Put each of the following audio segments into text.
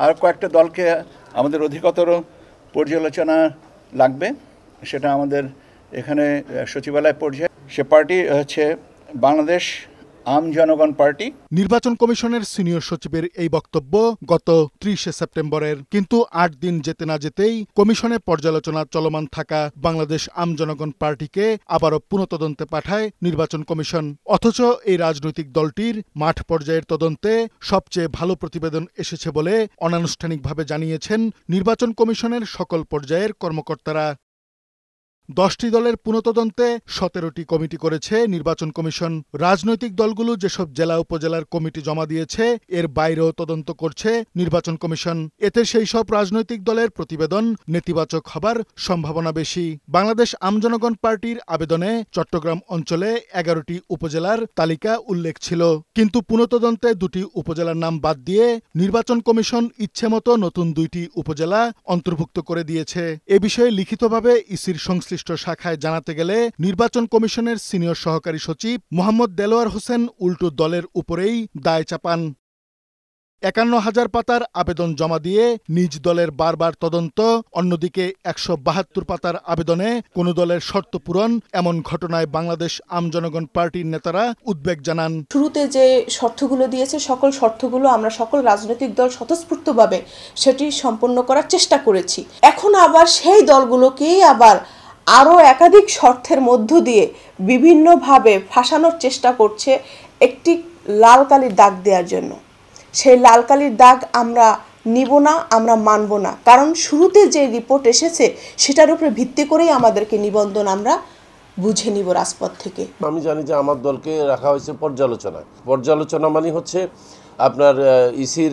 আর কয়েকটা দলকে আমাদের অধিকতর পর্যালোচনা লাগবে, সেটা আমাদের এখানে সচিবালয় পর্যায়ে। সে পার্টি হচ্ছে বাংলাদেশ আম জনগণ পার্টি। নির্বাচন কমিশনের সিনিয়র সচিবের এই বক্তব্য গত 30 সেপ্টেম্বরের, কিন্তু 8 দিন যেতে না যেতেই কমিশনে পর্যালোচনা চলমান থাকা বাংলাদেশ আম জনগণ পার্টিকে আবারও পুনঃতদন্তে পাঠায় নির্বাচন কমিশন। অথচ এই রাজনৈতিক দলটির মাঠ পর্যায়ের তদন্তে সবচেয়ে ভালো প্রতিবেদন এসেছে বলে অনানুষ্ঠানিকভাবে জানিয়েছেন নির্বাচন কমিশনের সকল পর্যায়ের কর্মকর্তারা। 10টি দলের পুনঃতদন্তে 17টি কমিটি করেছে নির্বাচন কমিশন। রাজনৈতিক দলগুলো যেসব জেলা উপজেলার কমিটি জমা দিয়েছে এর বাইরেও তদন্ত করছে নির্বাচন কমিশন। এতে সেই সব রাজনৈতিক দলের প্রতিবেদন নেতিবাচক হবার সম্ভাবনা বেশি। বাংলাদেশ আমজনগণ পার্টির আবেদনে চট্টগ্রাম অঞ্চলে 11টি উপজেলার তালিকা উল্লেখ ছিল, কিন্তু পুনঃতদন্তে 2টি উপজেলার নাম বাদ দিয়ে নির্বাচন কমিশন ইচ্ছেমতো নতুন 2টি উপজেলা অন্তর্ভুক্ত করে দিয়েছে। এ বিষয়ে লিখিতভাবে ইসির সংশ্লিষ্ট শাখায় জানাতে গেলে নির্বাচন কমিশনের সিনিয়র সহকারী সচিব মোহাম্মদ দেলোয়ার হোসেন উল্টো দলের উপরেই দায় চাপান। 51,000 পাতার আবেদন জমা দিয়ে নিজ দলের বারবার তদন্ত, অন্যদিকে 172 পাতার আবেদনে কোনো দলের শর্ত পূরণ, এমন ঘটনায় বাংলাদেশ আমজনগণ পার্টির নেতারা উদ্বেগ জানান। শুরুতে যে শর্তগুলো দিয়েছে সকল শর্তগুলো আমরা সকল রাজনৈতিক দল স্বতঃস্ফূর্তভাবে সেটি সম্পন্ন করার চেষ্টা করেছি। এখন আবার সেই দলগুলোকেই আবার আরও একাধিক শর্তের মধ্য দিয়ে বিভিন্নভাবে ফাঁসানোর চেষ্টা করছে একটি লাল কালির দাগ দেওয়ার জন্য। সেই লাল কালির দাগ আমরা নিব না, আমরা মানব না, কারণ শুরুতে যে রিপোর্ট এসেছে সেটার উপরে ভিত্তি করেই আমাদেরকে নিবন্ধন আমরা বুঝে নিব রাজপথ থেকে। আমি জানি যে আমার দলকে রাখা হয়েছে পর্যালোচনা মানে হচ্ছে আপনার ইসির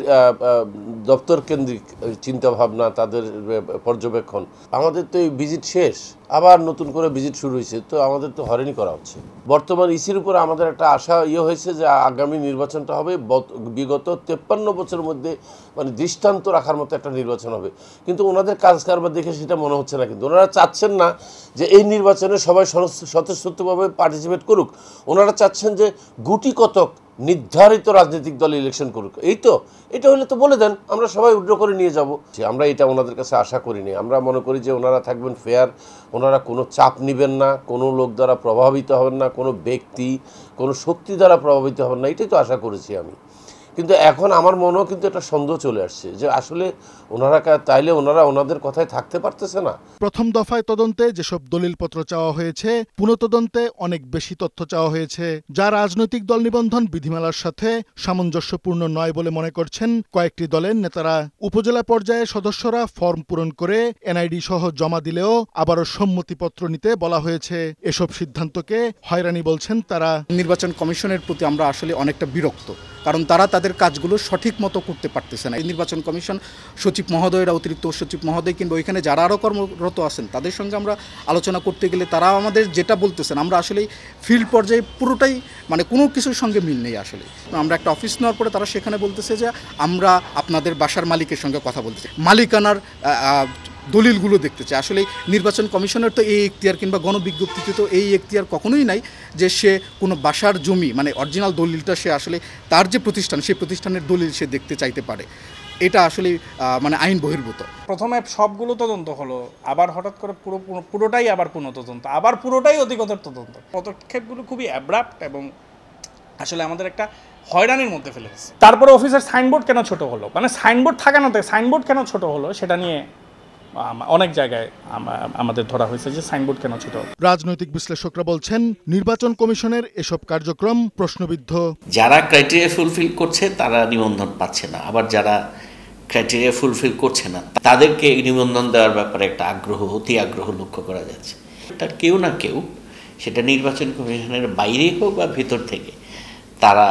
দপ্তর কেন্দ্রিক চিন্তাভাবনা, তাদের পর্যবেক্ষণ। আমাদের তো এই ভিজিট শেষ, আবার নতুন করে ভিজিট শুরু হয়েছে, তো আমাদের তো হয়রানি করা হচ্ছে। বর্তমান ইসির উপরে আমাদের একটা আশা হয়েছে যে আগামী নির্বাচনটা হবে বিগত 53 বছরের মধ্যে মানে দৃষ্টান্ত রাখার মতো একটা নির্বাচন হবে, কিন্তু ওনাদের কাজ কারবার দেখে সেটা মনে হচ্ছে না। কিন্তু ওনারা চাচ্ছেন না যে এই নির্বাচনে সবাই স্বতঃস্ফূর্তভাবে পার্টিসিপেট করুক, ওনারা চাচ্ছেন যে গুটি কতক নির্ধারিত রাজনৈতিক দল ইলেকশন করুক। এটা হলে তো বলে দেন, আমরা সবাই উইথড্র করে নিয়ে যাব। আমরা এটা ওনাদের কাছে আশা করিনি। আমরা মনে করি যে ওনারা থাকবেন ফেয়ার, ওনারা কোনো চাপ নেবেন না, কোনো লোক দ্বারা প্রভাবিত হবেন না, কোনো ব্যক্তি কোনো শক্তি দ্বারা প্রভাবিত হবেন না, এটাই তো আশা করেছি আমি। কিন্তু এখন আমার মনেও কিন্তু একটা সন্দেহ চলে আসছে যে আসলে ওনারা তাইলে ওনাদের কথায় থাকতে পারতেছে না। প্রথম দফায় তদন্তে যেসব দলিলপত্র চাওয়া হয়েছে, পুনঃতদন্তে অনেক বেশি তথ্য চাওয়া হয়েছে, যা রাজনৈতিক দল নিবন্ধন বিধিমালার সাথে সামঞ্জস্যপূর্ণ নয় বলে মনে করছেন কয়েকটি দলের নেতারা। উপজেলা পর্যায়ে সদস্যরা ফর্ম পূরণ করে এনআইডি সহ জমা দিলেও আবারও সম্মতিপত্র নিতে বলা হয়েছে। এসব সিদ্ধান্তকে হয়রানি বলছেন তারা। নির্বাচন কমিশনের প্রতি আমরা আসলে অনেকটা বিরক্ত, কারণ তারা তাদের কাজগুলো সঠিক মতো করতে পারতেছে না। এই নির্বাচন কমিশন সচিব মহোদয়রা, অতিরিক্ত সচিব মহোদয় কিংবা ওইখানে যারা আরও কর্মরত আছেন তাদের সঙ্গে আমরা আলোচনা করতে গেলে তারা আমাদের যেটা বলতেছেন আমরা আসলে ফিল্ড পর্যায়ে পুরোটাই মানে কোনো কিছুর সঙ্গে মিল নেই। আসলে আমরা একটা অফিস নেওয়ার পরে তারা সেখানে বলতেছে যে আমরা আপনাদের বাসার মালিকের সঙ্গে কথা বলতেছি, মালিকানার দলিলগুলো দেখতে চাই। আসলে নির্বাচন কমিশনের তো এই এখতিয়ার কিংবা গণবিজ্ঞপ্তিতে তো এই এখতিয়ার কখনোই নাই যে সে কোনো বাসার জমি মানে অরিজিনাল দলিলটা সে আসলে তার যে প্রতিষ্ঠান সেই প্রতিষ্ঠানের দলিল সে দেখতে চাইতে পারে। এটা আসলে মানে আইন বহির্ভূত। প্রথমে সবগুলো তদন্ত হলো, আবার হঠাৎ করে পুরোটাই আবার পুনঃতদন্ত, আবার পুরোটাই অধিকতর তদন্ত। পদক্ষেপগুলো খুবই অ্যাব্রাপ্ট এবং আসলে আমাদের একটা হয়রানির মধ্যে ফেলে দিচ্ছে। তারপরে অফিসের সাইনবোর্ড কেন ছোট হলো, মানে সাইনবোর্ড থাকে না, সাইনবোর্ড কেন ছোট হলো সেটা নিয়ে অনেক জায়গায় আমাদের ধরা হয়েছে যে সাইনবোর্ড কেন ছোট। রাজনৈতিক বিশ্লেষকরা বলছেন নির্বাচন কমিশনের এসব কার্যক্রম প্রশ্নবিদ্ধ। যারা ক্রাইটেরিয়া ফুলফিল করছে তারা নিবন্ধন পাচ্ছে না, আবার যারা ক্রাইটেরিয়া ফুলফিল করছে না তাদেরকে নিবন্ধন দেওয়ার ব্যাপারে একটা অতি আগ্রহ লক্ষ্য করা যাচ্ছে। এটা কেউ না কেউ, সেটা নির্বাচন কমিশনের বাইরে হোক বা ভেতর থেকে, তারা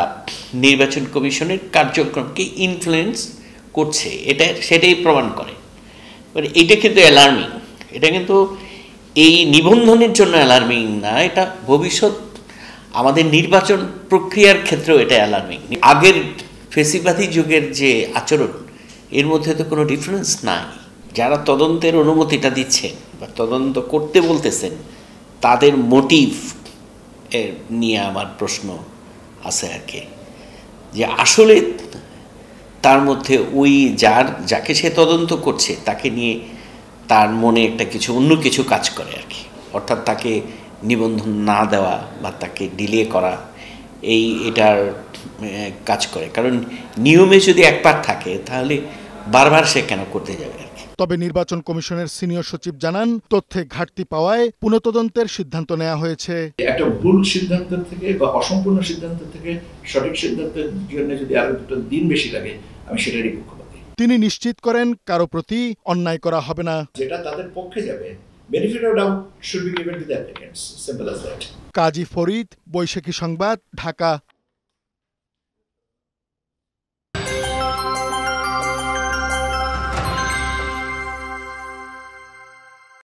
নির্বাচন কমিশনের কার্যক্রমকে ইনফ্লুয়েন্স করছে, সেটাই প্রমাণ করে। এটা কিন্তু অ্যালার্মিং, এটা কিন্তু এই নিবন্ধনের জন্য অ্যালার্মিং না, এটা ভবিষ্যৎ আমাদের নির্বাচন প্রক্রিয়ার ক্ষেত্রেও এটা অ্যালার্মিং। আগের ফেসিবাদী যুগের যে আচরণ, এর মধ্যে তো কোনো ডিফারেন্স নাই। যারা তদন্তের অনুমতিটা দিচ্ছেন বা তদন্ত করতে বলতেছেন তাদের মোটিভ নিয়ে আমার প্রশ্ন আছে আর কি, যে আসলে তার মধ্যে যাকে সে তদন্ত করছে তাকে নিয়ে তার মনে একটা অন্য কিছু কাজ করে আর কি, অর্থাৎ তাকে নিবন্ধন না দেওয়া বা তাকে ডিলে করা এটার কাজ করে। কারণ নিয়মে যদি এক পার্ট থাকে তাহলে বারবার সে কেন করতে যাবে আর কি। তবে নির্বাচন কমিশনের সিনিয়র সচিব জানান, তথ্যে ঘাটতি পাওয়ায় পুনঃতদন্তের সিদ্ধান্ত নেওয়া হয়েছে। একটা ভুল সিদ্ধান্ত থেকে বা অসম্পূর্ণ সিদ্ধান্ত থেকে সঠিক সিদ্ধান্তের জন্য যদি আরো 2 দিন বেশি লাগে, আমি সেটারই পক্ষপাতী। তিনি নিশ্চিত করেন কারো প্রতি অন্যায় করা হবে না। যেটা তাদের পক্ষে যাবে, benefit of doubt should be given to the applicants. Simple as that. কাজী ফরিদ, বৈশাখী সংবাদ, ঢাকা।